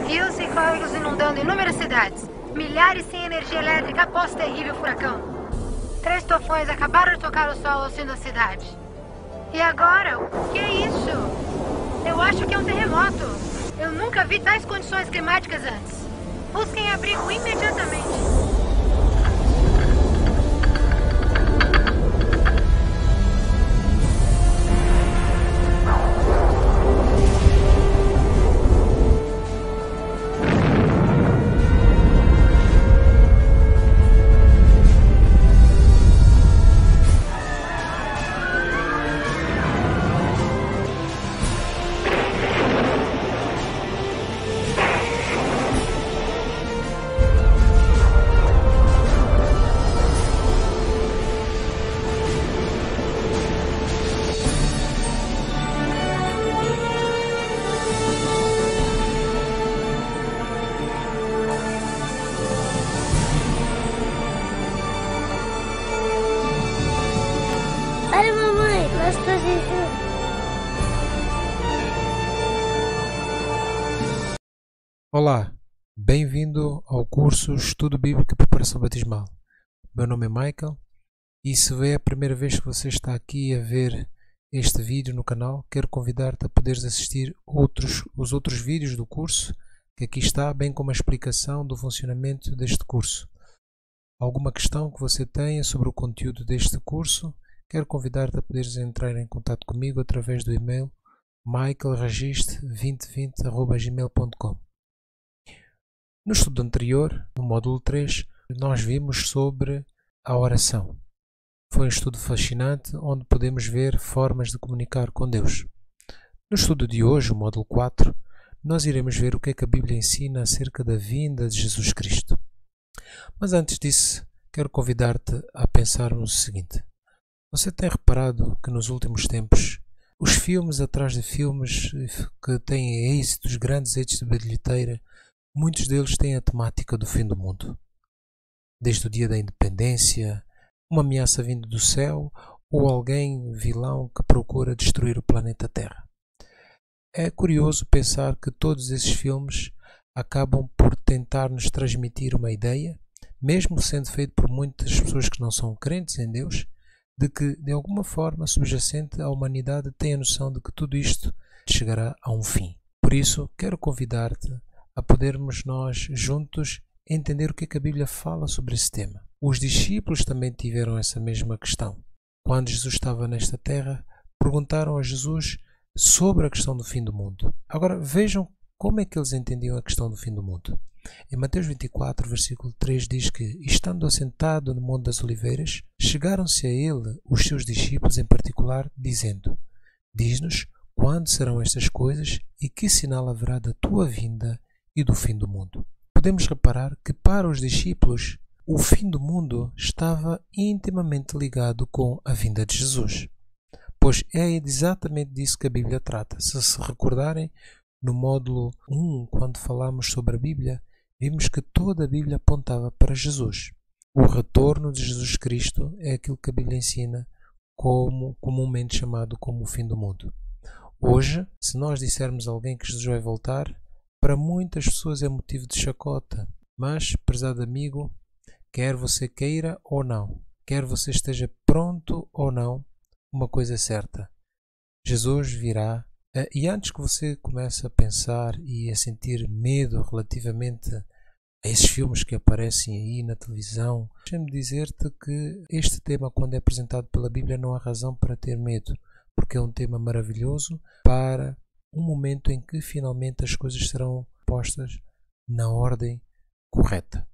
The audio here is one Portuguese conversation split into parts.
Rios e córregos inundando inúmeras cidades. Milhares sem energia elétrica após terrível furacão. 3 tufões acabaram de tocar o solo ao sul da cidade. E agora? O que é isso? Eu acho que é um terremoto. Eu nunca vi tais condições climáticas antes. Busquem abrigo imediatamente. Olha, mamãe, nós estamos juntos. Olá, bem-vindo ao curso Estudo Bíblico e Preparação Batismal. Meu nome é Michael e se é a primeira vez que você está aqui a ver este vídeo no canal, quero convidar-te a poderes assistir os outros vídeos do curso que aqui está, bem como a explicação do funcionamento deste curso. Alguma questão que você tenha sobre o conteúdo deste curso, quero convidar-te a poderes entrar em contato comigo através do e-mail michaelregiste2020@gmail.com. No estudo anterior, no módulo 3, nós vimos sobre a oração. Foi um estudo fascinante onde podemos ver formas de comunicar com Deus. No estudo de hoje, o módulo 4, nós iremos ver o que é que a Bíblia ensina acerca da vinda de Jesus Cristo. Mas antes disso, quero convidar-te a pensar no seguinte. Você tem reparado que nos últimos tempos, os filmes atrás de filmes que têm êxitos, grandes êxitos de bilheteira, muitos deles têm a temática do fim do mundo. Desde o dia da independência, uma ameaça vinda do céu ou alguém vilão que procura destruir o planeta Terra. É curioso pensar que todos esses filmes acabam por tentar nos transmitir uma ideia, mesmo sendo feito por muitas pessoas que não são crentes em Deus, de que, de alguma forma subjacente, a humanidade tem a noção de que tudo isto chegará a um fim. Por isso, quero convidar-te a podermos nós, juntos, entender o que é que a Bíblia fala sobre esse tema. Os discípulos também tiveram essa mesma questão. Quando Jesus estava nesta terra, perguntaram a Jesus sobre a questão do fim do mundo. Agora, vejam como é que eles entendiam a questão do fim do mundo. Em Mateus 24, versículo 3 diz que, estando assentado no Monte das Oliveiras, chegaram-se a ele os seus discípulos em particular, dizendo: diz-nos quando serão estas coisas e que sinal haverá da tua vinda e do fim do mundo. Podemos reparar que para os discípulos o fim do mundo estava intimamente ligado com a vinda de Jesus, pois é exatamente disso que a Bíblia trata. Se recordarem, no módulo 1, quando falamos sobre a Bíblia, vimos que toda a Bíblia apontava para Jesus. O retorno de Jesus Cristo é aquilo que a Bíblia ensina como comumente chamado como o fim do mundo. Hoje, se nós dissermos a alguém que Jesus vai voltar, para muitas pessoas é motivo de chacota. Mas, prezado amigo, quer você queira ou não, quer você esteja pronto ou não, uma coisa é certa: Jesus virá. E antes que você comece a pensar e a sentir medo relativamente a esses filmes que aparecem aí na televisão, deixa-me dizer-te que este tema, quando é apresentado pela Bíblia, não há razão para ter medo, porque é um tema maravilhoso para um momento em que finalmente as coisas serão postas na ordem correta.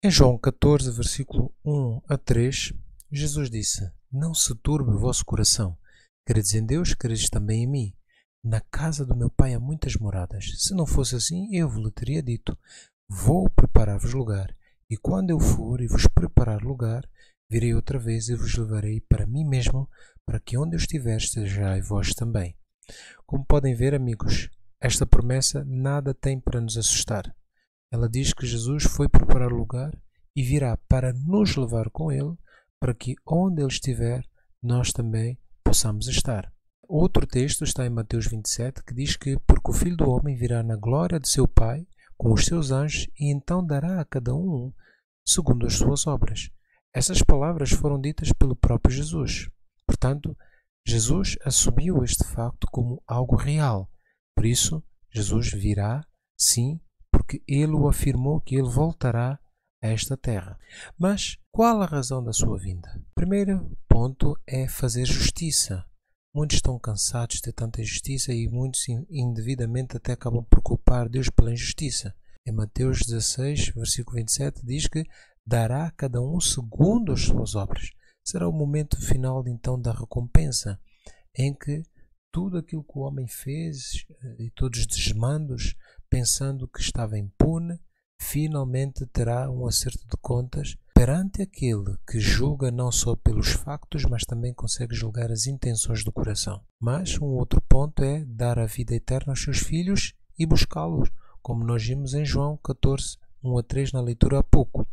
Em João 14, versículo 1 a 3, Jesus disse: não se turbe o vosso coração, credes em Deus, credes também em mim. Na casa do meu pai há muitas moradas. Se não fosse assim, eu vos teria dito: vou preparar-vos lugar. E quando eu for e vos preparar lugar, virei outra vez e vos levarei para mim mesmo, para que onde eu estiver estejais vós também. Como podem ver, amigos, esta promessa nada tem para nos assustar. Ela diz que Jesus foi preparar lugar e virá para nos levar com ele, para que onde ele estiver, nós também possamos estar. Outro texto está em Mateus 27, que diz que porque o Filho do Homem virá na glória de seu Pai, com os seus anjos e então dará a cada um segundo as suas obras. Essas palavras foram ditas pelo próprio Jesus. Portanto, Jesus assumiu este facto como algo real. Por isso, Jesus virá, sim, porque ele o afirmou que ele voltará a esta terra. Mas qual a razão da sua vinda? O primeiro ponto é fazer justiça. Muitos estão cansados de tanta injustiça e muitos indevidamente até acabam por culpar Deus pela injustiça. Em Mateus 16, versículo 27, diz que dará a cada um segundo as suas obras. Será o momento final então da recompensa, em que tudo aquilo que o homem fez e todos os desmandos, pensando que estava impune, finalmente terá um acerto de contas perante aquele que julga não só pelos factos, mas também consegue julgar as intenções do coração. Mas um outro ponto é dar a vida eterna aos seus filhos e buscá-los, como nós vimos em João 14, 1-3 na leitura há pouco.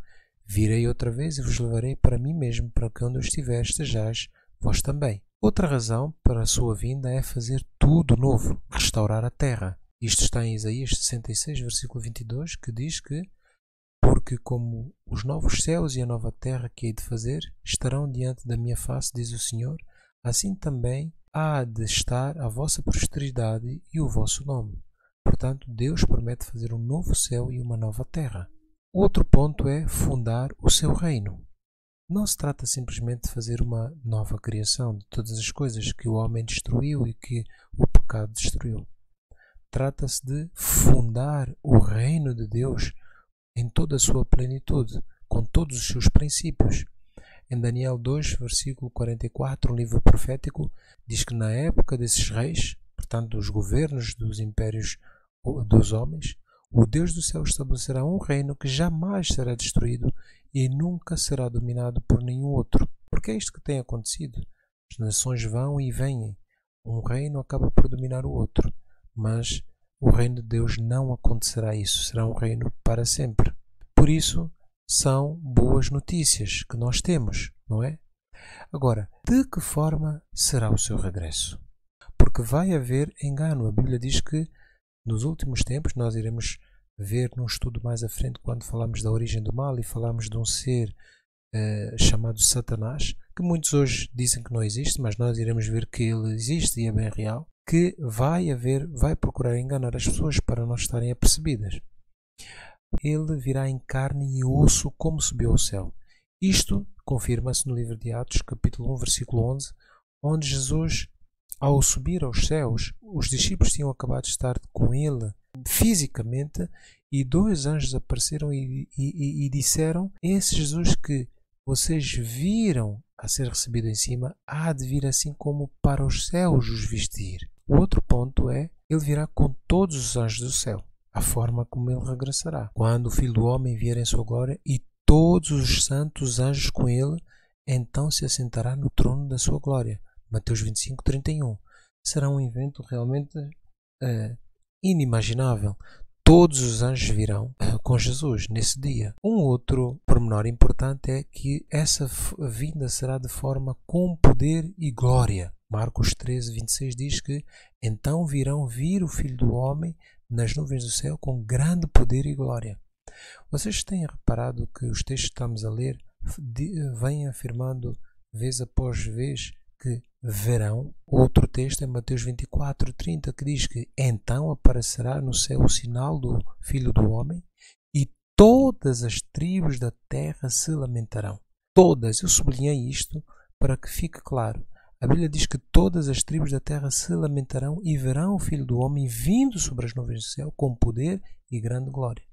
Virei outra vez e vos levarei para mim mesmo, para que onde eu estiver estejais vós também. Outra razão para a sua vinda é fazer tudo novo, restaurar a terra. Isto está em Isaías 66, versículo 22, que diz que porque como os novos céus e a nova terra que hei de fazer estarão diante da minha face, diz o Senhor, assim também há de estar a vossa posteridade e o vosso nome. Portanto, Deus promete fazer um novo céu e uma nova terra. Outro ponto é fundar o seu reino. Não se trata simplesmente de fazer uma nova criação de todas as coisas que o homem destruiu e que o pecado destruiu. Trata-se de fundar o reino de Deus em toda a sua plenitude, com todos os seus princípios. Em Daniel 2, versículo 44, um livro profético, diz que na época desses reis, portanto dos governos dos impérios dos homens, o Deus do céu estabelecerá um reino que jamais será destruído e nunca será dominado por nenhum outro. Porque é isto que tem acontecido. As nações vão e vêm. Um reino acaba por dominar o outro. Mas o reino de Deus não acontecerá isso. Será um reino para sempre. Por isso, são boas notícias que nós temos, não é? Agora, de que forma será o seu regresso? Porque vai haver engano. A Bíblia diz que nos últimos tempos nós iremos ver num estudo mais à frente, quando falamos da origem do mal e falamos de um ser chamado Satanás, que muitos hoje dizem que não existe, mas nós iremos ver que ele existe e é bem real, que vai procurar enganar as pessoas para não estarem apercebidas. Ele virá em carne e osso como subiu ao céu. Isto confirma-se no livro de Atos, capítulo 1, versículo 11, onde Jesus, ao subir aos céus, os discípulos tinham acabado de estar com ele fisicamente e dois anjos apareceram e disseram: esse Jesus que vocês viram a ser recebido em cima há de vir assim como para os céus os vestir. O outro ponto é, ele virá com todos os anjos do céu, a forma como ele regressará. Quando o Filho do Homem vier em sua glória e todos os santos anjos com ele, então se assentará no trono da sua glória. Mateus 25, 31. Será um evento realmente inimaginável. Todos os anjos virão com Jesus nesse dia. Um outro pormenor importante é que essa vinda será de forma com poder e glória. Marcos 13, 26 diz que então vir o Filho do Homem nas nuvens do céu com grande poder e glória. Vocês têm reparado que os textos que estamos a ler vêm afirmando vez após vez que verão. Outro texto é Mateus 24, 30, que diz que então aparecerá no céu o sinal do Filho do Homem e todas as tribos da terra se lamentarão. Todas, eu sublinhei isto para que fique claro. A Bíblia diz que todas as tribos da terra se lamentarão e verão o Filho do Homem vindo sobre as nuvens do céu com poder e grande glória.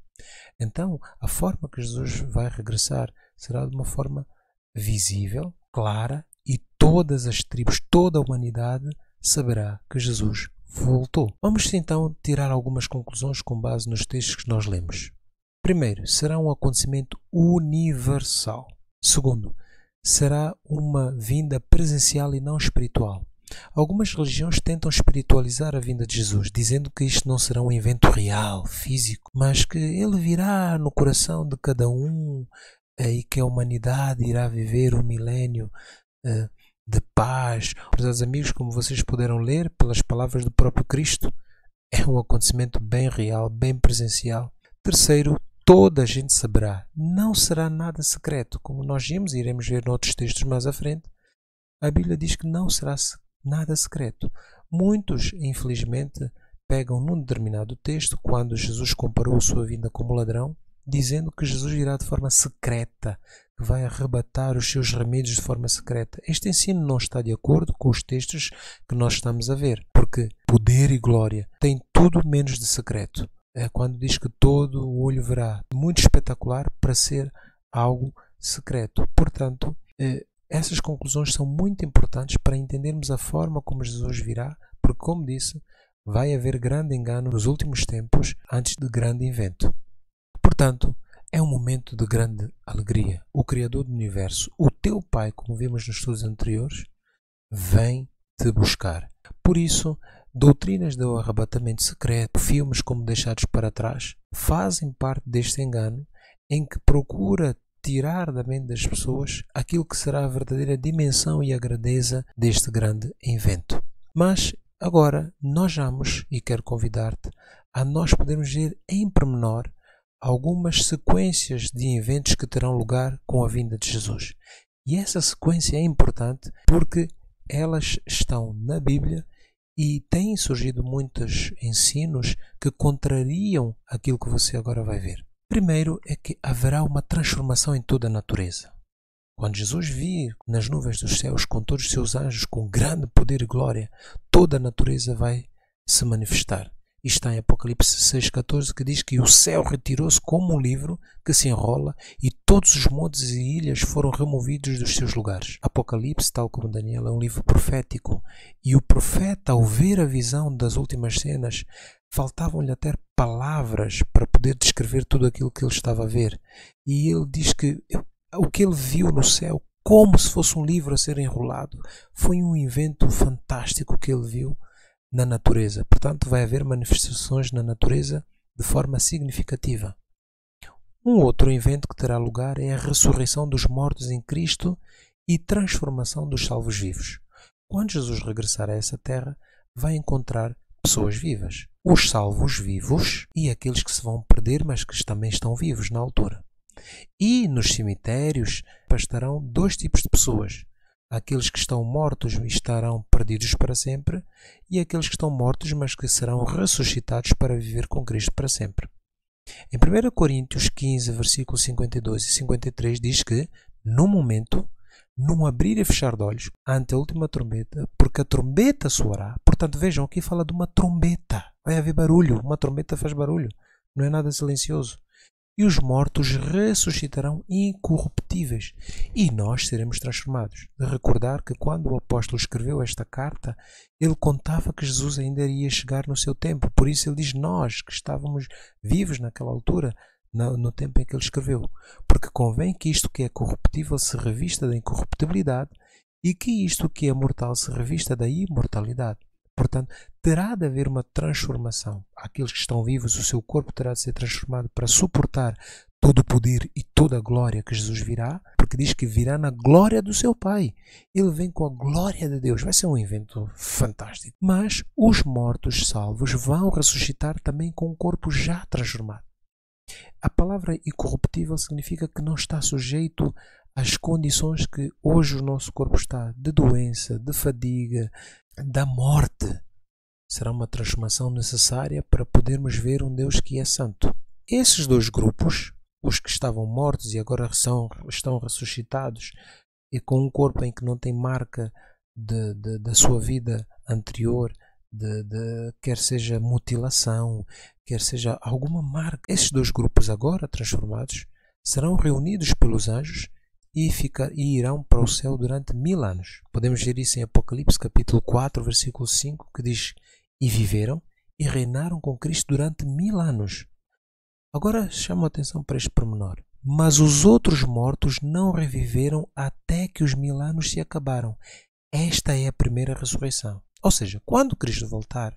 Então, a forma que Jesus vai regressar será de uma forma visível, clara, e todas as tribos, toda a humanidade saberá que Jesus voltou. Vamos então tirar algumas conclusões com base nos textos que nós lemos. Primeiro, será um acontecimento universal. Segundo, será uma vinda presencial e não espiritual. Algumas religiões tentam espiritualizar a vinda de Jesus, dizendo que isto não será um evento real, físico, mas que ele virá no coração de cada um e que a humanidade irá viver um milénio de paz. Prezados amigos, como vocês puderam ler pelas palavras do próprio Cristo, é um acontecimento bem real, bem presencial. Terceiro, toda a gente saberá. Não será nada secreto. Como nós vimos e iremos ver noutros textos mais à frente, a Bíblia diz que não será nada secreto. Muitos, infelizmente, pegam num determinado texto, quando Jesus comparou a sua vinda como ladrão, dizendo que Jesus virá de forma secreta, que vai arrebatar os seus remédios de forma secreta. Este ensino não está de acordo com os textos que nós estamos a ver, porque poder e glória têm tudo menos de secreto. É quando diz que todo o olho verá. Muito espetacular para ser algo secreto. Portanto, essas conclusões são muito importantes para entendermos a forma como Jesus virá, porque, como disse, vai haver grande engano nos últimos tempos antes de grande evento. Portanto, é um momento de grande alegria. O Criador do Universo, o teu Pai, como vimos nos estudos anteriores, vem te buscar. Por isso, doutrinas do arrebatamento secreto, filmes como Deixados para Trás, fazem parte deste engano em que procura tirar da mente das pessoas aquilo que será a verdadeira dimensão e a grandeza deste grande evento. Mas agora nós vamos, e quero convidar-te a nós podermos ver em pormenor algumas sequências de eventos que terão lugar com a vinda de Jesus. E essa sequência é importante porque elas estão na Bíblia e têm surgido muitos ensinos que contrariam aquilo que você agora vai ver. Primeiro é que haverá uma transformação em toda a natureza. Quando Jesus vir nas nuvens dos céus com todos os seus anjos, com grande poder e glória, toda a natureza vai se manifestar. Isto está em Apocalipse 6,14, que diz que o céu retirou-se como um livro que se enrola e todos os montes e ilhas foram removidos dos seus lugares. Apocalipse, tal como Daniel, é um livro profético. E o profeta, ao ver a visão das últimas cenas, faltavam-lhe até palavras para poder descrever tudo aquilo que ele estava a ver. E ele diz que o que ele viu no céu, como se fosse um livro a ser enrolado, foi um evento fantástico que ele viu na natureza. Portanto, vai haver manifestações na natureza de forma significativa. Um outro evento que terá lugar é a ressurreição dos mortos em Cristo e transformação dos salvos vivos. Quando Jesus regressar a essa terra, vai encontrar pessoas vivas. Os salvos vivos e aqueles que se vão perder, mas que também estão vivos na altura. E nos cemitérios estarão dois tipos de pessoas. Aqueles que estão mortos estarão perdidos para sempre e aqueles que estão mortos, mas que serão ressuscitados para viver com Cristo para sempre. Em 1 Coríntios 15, versículos 52 e 53 diz que, no momento, num abrir e fechar de olhos, ante a última trombeta, porque a trombeta soará. Portanto, vejam, aqui fala de uma trombeta. Vai haver barulho, uma trombeta faz barulho, não é nada silencioso. E os mortos ressuscitarão incorruptíveis e nós seremos transformados. De recordar que quando o apóstolo escreveu esta carta, ele contava que Jesus ainda iria chegar no seu tempo. Por isso ele diz nós, que estávamos vivos naquela altura, no tempo em que ele escreveu. Porque convém que isto que é corruptível se revista da incorruptibilidade e que isto que é mortal se revista da imortalidade. Portanto, terá de haver uma transformação. Aqueles que estão vivos, o seu corpo terá de ser transformado para suportar todo o poder e toda a glória que Jesus virá, porque diz que virá na glória do seu Pai. Ele vem com a glória de Deus. Vai ser um evento fantástico. Mas os mortos salvos vão ressuscitar também com um corpo já transformado. A palavra incorruptível significa que não está sujeito às condições que hoje o nosso corpo está, de doença, de fadiga, da morte. Será uma transformação necessária para podermos ver um Deus que é santo. Esses dois grupos, os que estavam mortos e agora estão ressuscitados e com um corpo em que não tem marca da sua vida anterior, quer seja mutilação, quer seja alguma marca. Esses dois grupos agora transformados serão reunidos pelos anjos e irão para o céu durante 1000 anos. Podemos ver isso em Apocalipse capítulo 4, versículo 5, que diz: e viveram e reinaram com Cristo durante 1000 anos. Agora chamo a atenção para este pormenor. Mas os outros mortos não reviveram até que os 1000 anos se acabaram. Esta é a primeira ressurreição. Ou seja, quando Cristo voltar,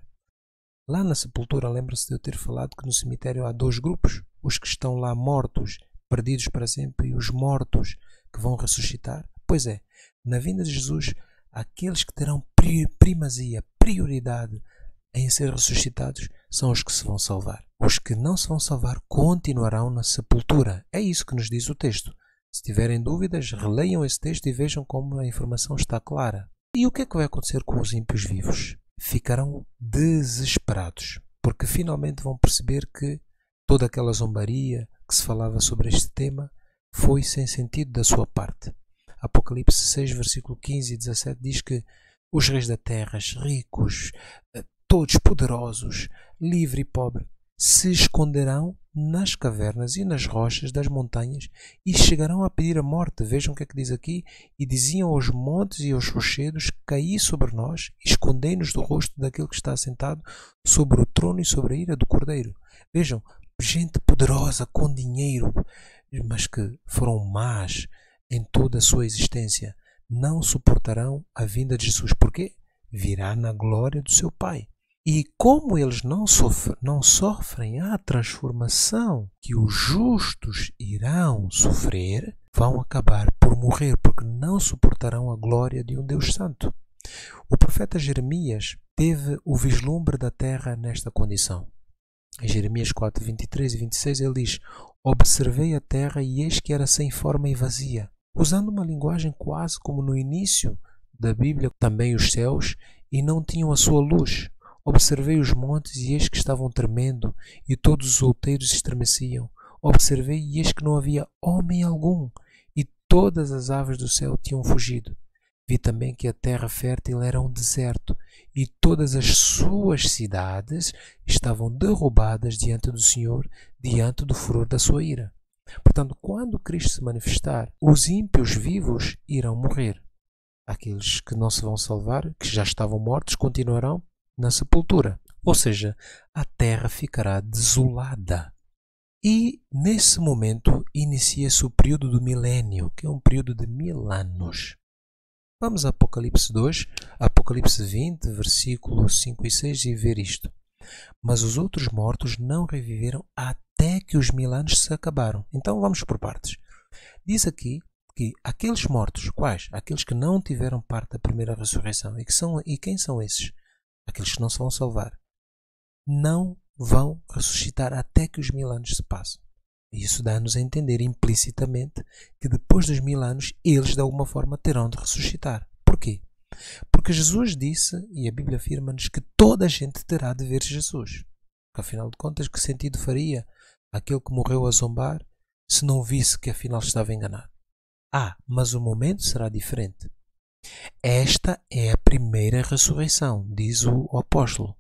lá na sepultura, lembra-se de eu ter falado que no cemitério há dois grupos, os que estão lá mortos, perdidos para sempre, e os mortos que vão ressuscitar. Pois é, na vinda de Jesus, aqueles que terão primazia, prioridade em ser ressuscitados, são os que se vão salvar. Os que não se vão salvar continuarão na sepultura. É isso que nos diz o texto. Se tiverem dúvidas, releiam esse texto e vejam como a informação está clara. E o que é que vai acontecer com os ímpios vivos? Ficarão desesperados, porque finalmente vão perceber que toda aquela zombaria que se falava sobre este tema foi sem sentido da sua parte. Apocalipse 6, versículo 15 e 17 diz que os reis da terra, ricos, todos poderosos, livre e pobre, se esconderão nas cavernas e nas rochas das montanhas e chegarão a pedir a morte. Vejam o que é que diz aqui. E diziam aos montes e aos rochedos: caí sobre nós, escondei-nos do rosto daquele que está assentado sobre o trono e sobre a ira do Cordeiro. Vejam, gente poderosa, com dinheiro, mas que foram más em toda a sua existência, não suportarão a vinda de Jesus. Porquê? Virá na glória do seu Pai. E como eles não sofrem a transformação que os justos irão sofrer, vão acabar por morrer, porque não suportarão a glória de um Deus Santo. O profeta Jeremias teve o vislumbre da terra nesta condição. Em Jeremias 4, 23 e 26 ele diz: observei a terra e eis que era sem forma e vazia. Usando uma linguagem quase como no início da Bíblia, também os céus, e não tinham a sua luz. Observei os montes e eis que estavam tremendo, e todos os outeiros estremeciam. Observei e eis que não havia homem algum, e todas as aves do céu tinham fugido. Vi também que a terra fértil era um deserto, e todas as suas cidades estavam derrubadas diante do Senhor, diante do furor da sua ira. Portanto, quando Cristo se manifestar, os ímpios vivos irão morrer. Aqueles que não se vão salvar, que já estavam mortos, continuarão na sepultura. Ou seja, a terra ficará desolada. E, nesse momento, inicia-se o período do milênio, que é um período de 1000 anos. Vamos a Apocalipse 2, Apocalipse 20, versículos 5 e 6 e ver isto. Mas os outros mortos não reviveram até que os 1000 anos se acabaram. Então vamos por partes. Diz aqui que aqueles mortos, quais? Aqueles que não tiveram parte da primeira ressurreição. E quem são esses? Aqueles que não se vão salvar. Não vão ressuscitar até que os 1000 anos se passem. Isso dá-nos a entender implicitamente que depois dos 1000 anos eles de alguma forma terão de ressuscitar. Porquê? Porque Jesus disse, e a Bíblia afirma-nos, que toda a gente terá de ver Jesus. Porque, afinal de contas, que sentido faria aquele que morreu a zombar se não visse que afinal estava enganado? Mas o momento será diferente. Esta é a primeira ressurreição, diz o apóstolo.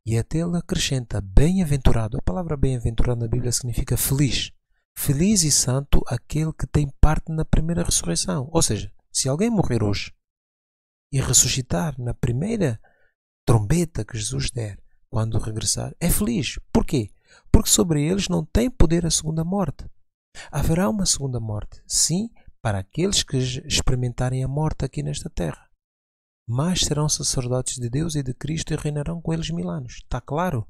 E até ele acrescenta, bem-aventurado. A palavra bem-aventurado na Bíblia significa feliz. Feliz e santo aquele que tem parte na primeira ressurreição. Ou seja, se alguém morrer hoje e ressuscitar na primeira trombeta que Jesus der, quando regressar, é feliz. Porquê? Porque sobre eles não tem poder a segunda morte. Haverá uma segunda morte, sim, para aqueles que experimentarem a morte aqui nesta terra. Mas serão sacerdotes de Deus e de Cristo e reinarão com eles 1000 anos. Está claro?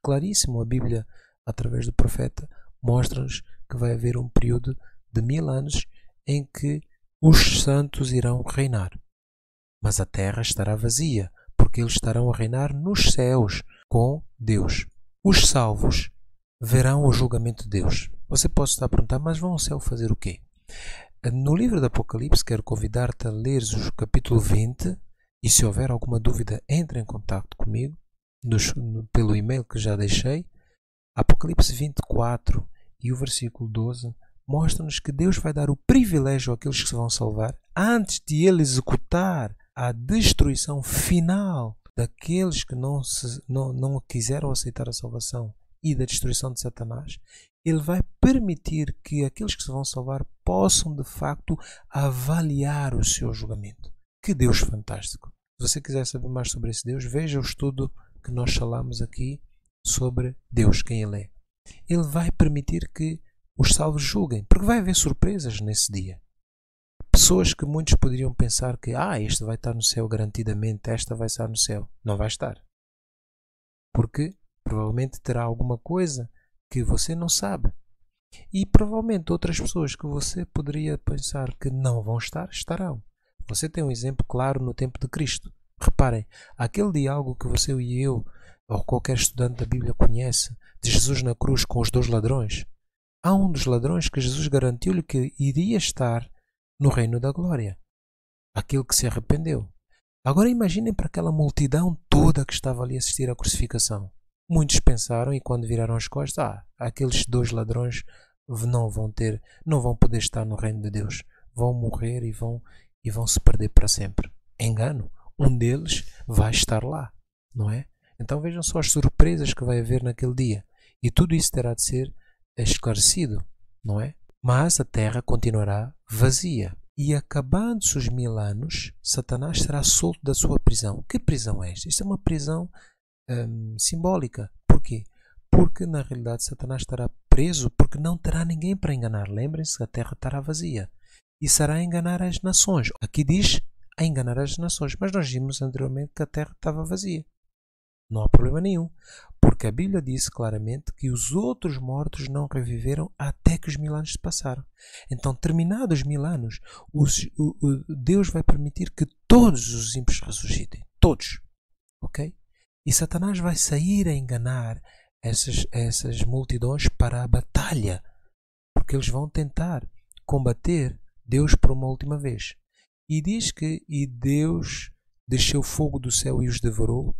Claríssimo. A Bíblia, através do profeta, mostra-nos que vai haver um período de 1000 anos em que os santos irão reinar. Mas a terra estará vazia, porque eles estarão a reinar nos céus com Deus. Os salvos verão o julgamento de Deus. Você pode estar a perguntar, mas vão ao céu fazer o quê? No livro do Apocalipse, quero convidar-te a leres o capítulo 20 e se houver alguma dúvida, entre em contato comigo pelo e-mail que já deixei. Apocalipse 24 e o versículo 12 mostra-nos que Deus vai dar o privilégio àqueles que se vão salvar antes de Ele executar a destruição final daqueles que não quiseram aceitar a salvação e da destruição de Satanás. Ele vai permitir que aqueles que se vão salvar possam de facto avaliar o seu julgamento. Que Deus fantástico! Se você quiser saber mais sobre esse Deus, veja o estudo que nós falamos aqui sobre Deus, quem Ele é. Ele vai permitir que os salvos julguem, porque vai haver surpresas nesse dia. Pessoas que muitos poderiam pensar que este vai estar no céu garantidamente, esta vai estar no céu. Não vai estar. Porque provavelmente terá alguma coisa que você não sabe. E provavelmente outras pessoas que você poderia pensar que não vão estar, estarão. Você tem um exemplo claro no tempo de Cristo. Reparem, aquele diálogo que você e eu, ou qualquer estudante da Bíblia conhece, de Jesus na cruz com os 2 ladrões. Há um dos ladrões que Jesus garantiu-lhe que iria estar no reino da glória. Aquele que se arrependeu. Agora imaginem para aquela multidão toda que estava ali a assistir à crucificação. Muitos pensaram e quando viraram as costas, aqueles 2 ladrões não vão poder estar no reino de Deus. Vão morrer e vão se perder para sempre. Engano. Um deles vai estar lá, não é? Então vejam só as surpresas que vai haver naquele dia. E tudo isso terá de ser esclarecido, não é? Mas a terra continuará vazia. E acabando-se os 1000 anos, Satanás será solto da sua prisão. Que prisão é esta? Isto é uma prisão simbólica. Porquê? Porque na realidade Satanás estará preso porque não terá ninguém para enganar. Lembrem-se que a terra estará vazia. E será a enganar as nações. Aqui diz a enganar as nações. Mas nós vimos anteriormente que a terra estava vazia. Não há problema nenhum. Porque a Bíblia disse claramente que os outros mortos não reviveram até que os 1000 anos se passaram. Então, terminados os 1000 anos, Deus vai permitir que todos os ímpios ressuscitem. Todos. Ok? E Satanás vai sair a enganar essas multidões para a batalha. Porque eles vão tentar combater Deus por uma última vez. E diz que Deus desceu fogo do céu e os devorou.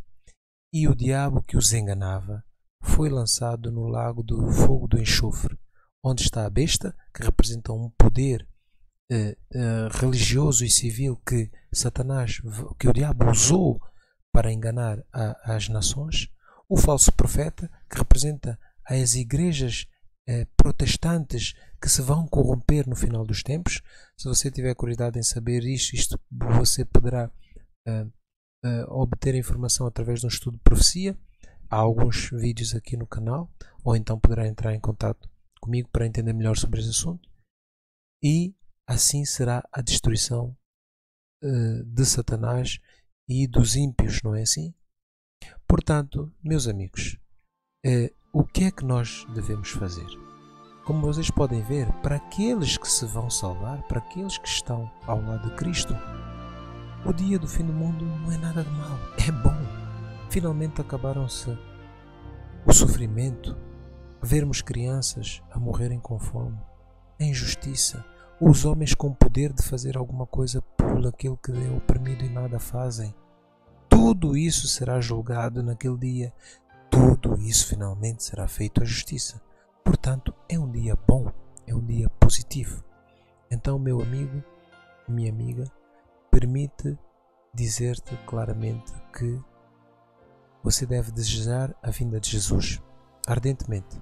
E o diabo que os enganava foi lançado no lago do fogo do enxofre, onde está a besta, que representa um poder religioso e civil que o diabo usou para enganar as nações, o falso profeta, que representa as igrejas protestantes que se vão corromper no final dos tempos. Se você tiver curiosidade em saber isto você poderá obter informação através de um estudo de profecia. Há alguns vídeos aqui no canal, ou então poderá entrar em contato comigo para entender melhor sobre esse assunto. E assim será a destruição de Satanás e dos ímpios, não é assim? Portanto, meus amigos, o que é que nós devemos fazer? Como vocês podem ver, para aqueles que se vão salvar, para aqueles que estão ao lado de Cristo, o dia do fim do mundo não é nada de mal, é bom. Finalmente acabaram-se o sofrimento, vermos crianças a morrerem com fome, a injustiça, os homens com poder de fazer alguma coisa por aquele que é oprimido e nada fazem. Tudo isso será julgado naquele dia, tudo isso finalmente será feito a justiça. Portanto, é um dia bom, é um dia positivo. Então, meu amigo, minha amiga, permite dizer-te claramente que você deve desejar a vinda de Jesus ardentemente.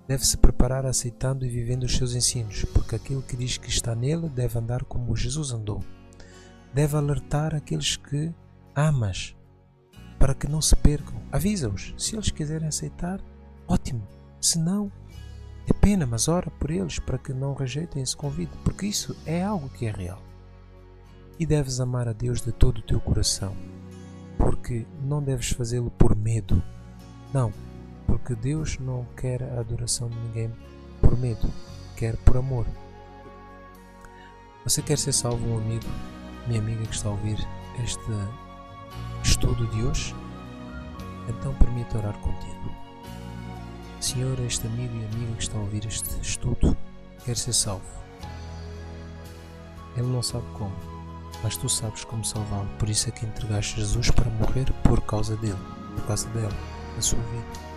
Deve se preparar aceitando e vivendo os seus ensinos, porque aquele que diz que está nele deve andar como Jesus andou. Deve alertar aqueles que amas para que não se percam. Avisa-os. Se eles quiserem aceitar, ótimo. Se não, é pena, mas ora por eles para que não rejeitem esse convite, porque isso é algo que é real. E deves amar a Deus de todo o teu coração, porque não deves fazê-lo por medo. Não, porque Deus não quer a adoração de ninguém por medo, quer por amor. Você quer ser salvo, um amigo, minha amiga que está a ouvir este estudo de hoje? Então permita orar contigo. Senhor, este amigo e amiga que está a ouvir este estudo quer ser salvo. Ele não sabe como, mas tu sabes como salvá-lo. Por isso é que entregaste Jesus para morrer por causa dele, por causa dela, da sua vida.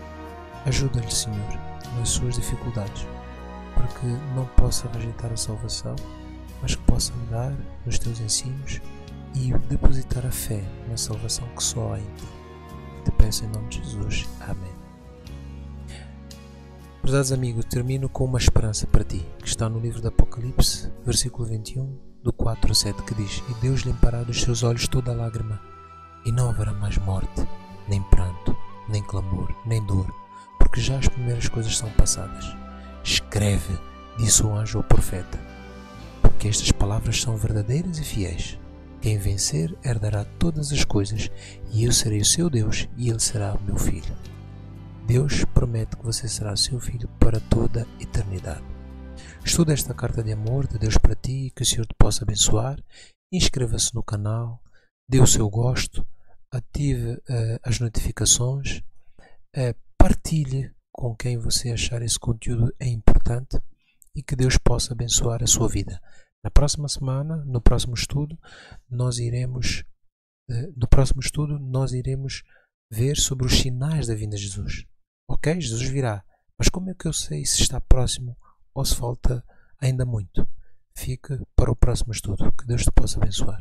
Ajuda-lhe, Senhor, nas suas dificuldades, para que não possa rejeitar a salvação, mas que possa andar nos teus ensinos e depositar a fé na salvação que só há em ti. Te peço em nome de Jesus. Amém. Prezados amigos, termino com uma esperança para ti, que está no livro do Apocalipse, versículo 21, do 4 a 7, que diz: E Deus limpará dos seus olhos toda lágrima, e não haverá mais morte, nem pranto, nem clamor, nem dor, porque já as primeiras coisas são passadas. Escreve, disse o anjo ao profeta, porque estas palavras são verdadeiras e fiéis. Quem vencer herdará todas as coisas, e eu serei o seu Deus, e ele será o meu filho. Deus promete que você será seu filho para toda a eternidade. Estuda esta carta de amor de Deus para ti, que o Senhor te possa abençoar. Inscreva-se no canal, dê o seu gosto, ative as notificações, partilhe com quem você achar esse conteúdo é importante e que Deus possa abençoar a sua vida. Na próxima semana, no próximo estudo, nós iremos ver sobre os sinais da vinda de Jesus. Ok? Jesus virá. Mas como é que eu sei se está próximo ou se falta ainda muito? Fique para o próximo estudo. Que Deus te possa abençoar.